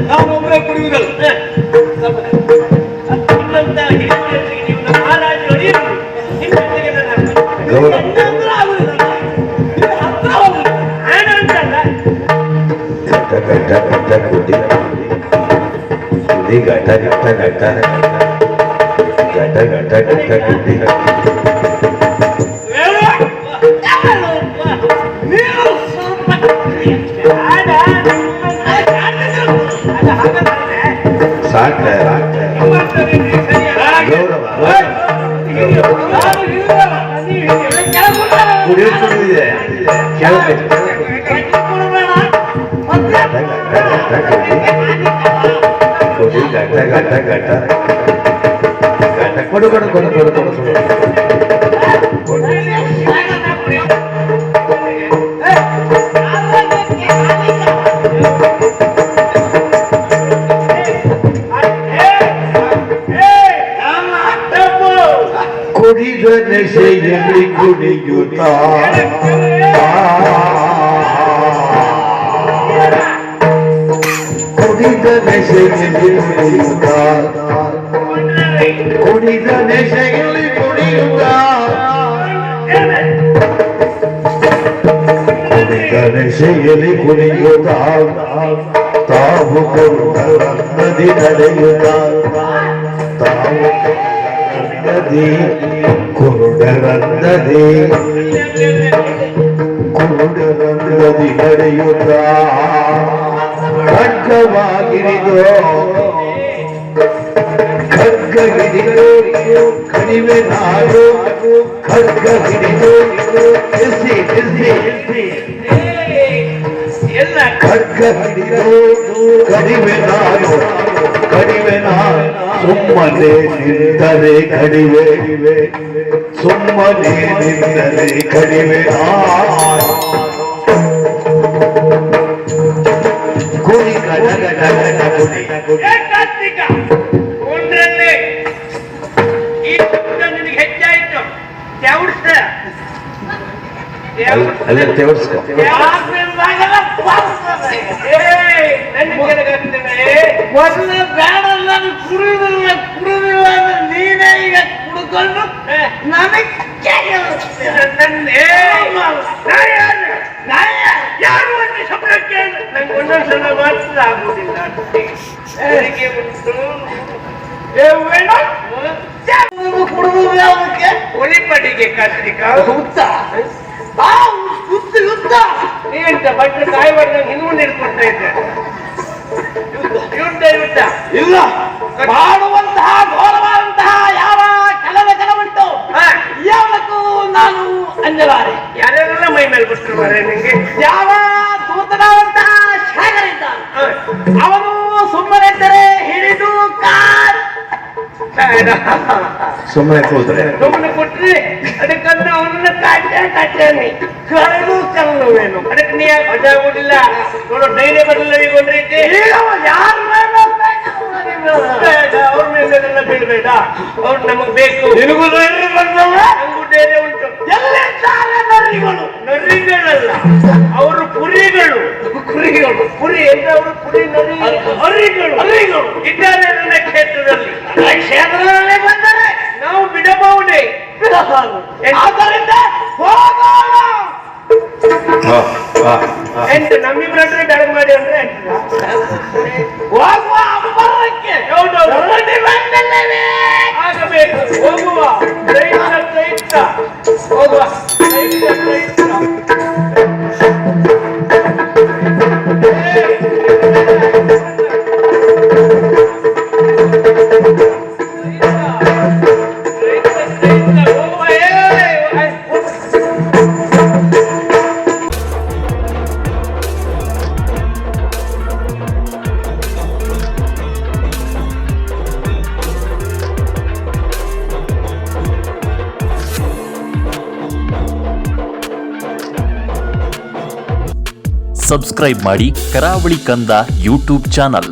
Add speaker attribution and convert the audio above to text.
Speaker 1: ನಾನು ಒಬ್ಬರೇ ಕುಡಿಯುವುದಲ್ಲ.
Speaker 2: ಕುಡಿದ ನೆಸೆಯಲ್ಲಿ ಕುಡಿಯುತ್ತ ಕುಡಿದ ನೆಸೆಯಲ್ಲಿ ಕುಡಿಯುತ್ತ ಕುಡಿದ ನೆಸೆಯಲ್ಲಿ ಕುಡಿಯುತ್ತ ಕುಡಿದ ನೆಸೆಯಲ್ಲಿ ಕುಡಿಯುತ್ತ ತಾವು ನದಿ ನಡೆಯುತ್ತ ತಾವು ಕುರುಡರಂದದಿ ನಡೆಯುತ್ತ ಖಡ್ಗವಾಗಿರಿದು ಖಡ್ಗ ಹಿಡಿದು ಕಡಿಮೆ ನಾಡು ಖಡ್ಗ ಹಿಡಿದು ಖಡ್ಗ ಹಿಡಿದು ಕಡಿಮೆ ನಾಡು ಸುಮ್ಮನೆ ನಿಂತರೆ ಕಡಿಮೆ ಸುಮ್ಮನೆ ನಿಂತರೆ ಕಡಿಮೆ ಕುಡಿ
Speaker 1: ನಿನಗೆ ಹೆಚ್ಚಾಯ್ತು
Speaker 2: ಅಲ್ಲ ತೆವರ್ಸ್ಕೊ
Speaker 1: ಮೊದಲು ಬೇಡ ನಾನು ಕುಡಿದಿಲ್ಲ ಅಂದ್ರೆ ನೀನೇ ಈಗ ಕುಡ್ಕೊಂಡು ನನಗೆ ಯಾರು ಒಂದು ಶಬ್ದಕ್ಕೆ ನಂಗೆ ಒಂದೊಂದ್ಸಲ ಮಾತ್ರ ಆಗುದಿಲ್ಲ. ಒಳಿಪಟ್ಟಿಗೆ ಕಾರ್ತಿಕ ಯುದ್ಧ ನೀಂತ ಭಟ್ರು ಕಾಯಿ ಬಡ್ದಂಗೆ ಹಿಂದ್ಮುಂದೆ ಹಿಡ್ಕೊಳ್ತಾ ಇದ್ದೆ. ಯುದ್ಧ ಇಲ್ಲ ಮಾಡುವಂತಹ ಘೋರವಾದಂತಹ ಯಾವ ಕೆಲವುಂಟು ಯಾವಕ್ಕೂ ನಾನು ಅಂಜಲಾರೆ. ಯಾರೆಲ್ಲ ಮೈ ಮೇಲೆ ಬಿಟ್ಟರು ಮಾರೆ ನಿಂಗೆ. ಯಾವ ದೂತನಾದಂತಹ ಶಾಗರ ಇದ್ದ ಅವನು ಸುಮ್ಮನೆದ್ದರೆ ಹಿಡಿದು
Speaker 2: ಸುಮ್ಮನೆ ಕೂತ್ರೆ
Speaker 1: ಸುಮ್ಮನೆ ಕೊಟ್ರಿ ಅದಕ್ಕಂದ್ರೆ ಅವನ್ನ ಕಾಟ್ಯಾನೆ ಕಲ್ಲುವೇನು ಅದಕ್ಕೆ ನೀ ಮಜಾ ಕೊಡಿಲ್ಲ ನೋಡೋ ಧೈರ್ಯ ಬರಲಿಲ್ಲ ಈಗ ಒಂದು ರೀತಿ ಯಾರ ಅವ್ರ ಮೇಲೆಲ್ಲ ಬೀಳ್ಬೇಡ ಅವ್ರು ನಮಗ್ ಬೇಕು. ನಿನಗೂ ಧೈರ್ಯ ಬಂದವ ನಂಗೂ ಧೈರ್ಯ ಉಂಟು. ನರಿಗಳಲ್ಲ ಅವರು ಕುರಿಗಳು ಕುರಿ ಎಂತ ಅವರು ಕುರಿ ನರಿ ಹರಿಗಳು ಇದ್ದಾರೆ ನನ್ನ ಕ್ಷೇತ್ರದಲ್ಲಿ. ಕ್ಷೇತ್ರದಲ್ಲೇ ಬಂದರೆ ನಾವು ಬಿಡಬಹುದೇ ಆದ್ದರಿಂದ ಹೋಗೋಣ ಎಂಟು ನಮ್ಮಿಬ್ಬರೇ ಬೆಳಗ್ಗೆ ಮಾಡಿ ಅಂದ್ರೆ ಹೋಗುವ ಅಬ್ಬರಕ್ಕೆ ಆಗಬೇಕು. ಹೋಗುವ ದೈತ ಹೋಗುವ
Speaker 3: ಸಬ್ಸ್ಕ್ರೈಬ್ ಮಾಡಿ ಕರಾವಳಿ ಕಂದ ಯೂಟ್ಯೂಬ್ ಚಾನಲ್.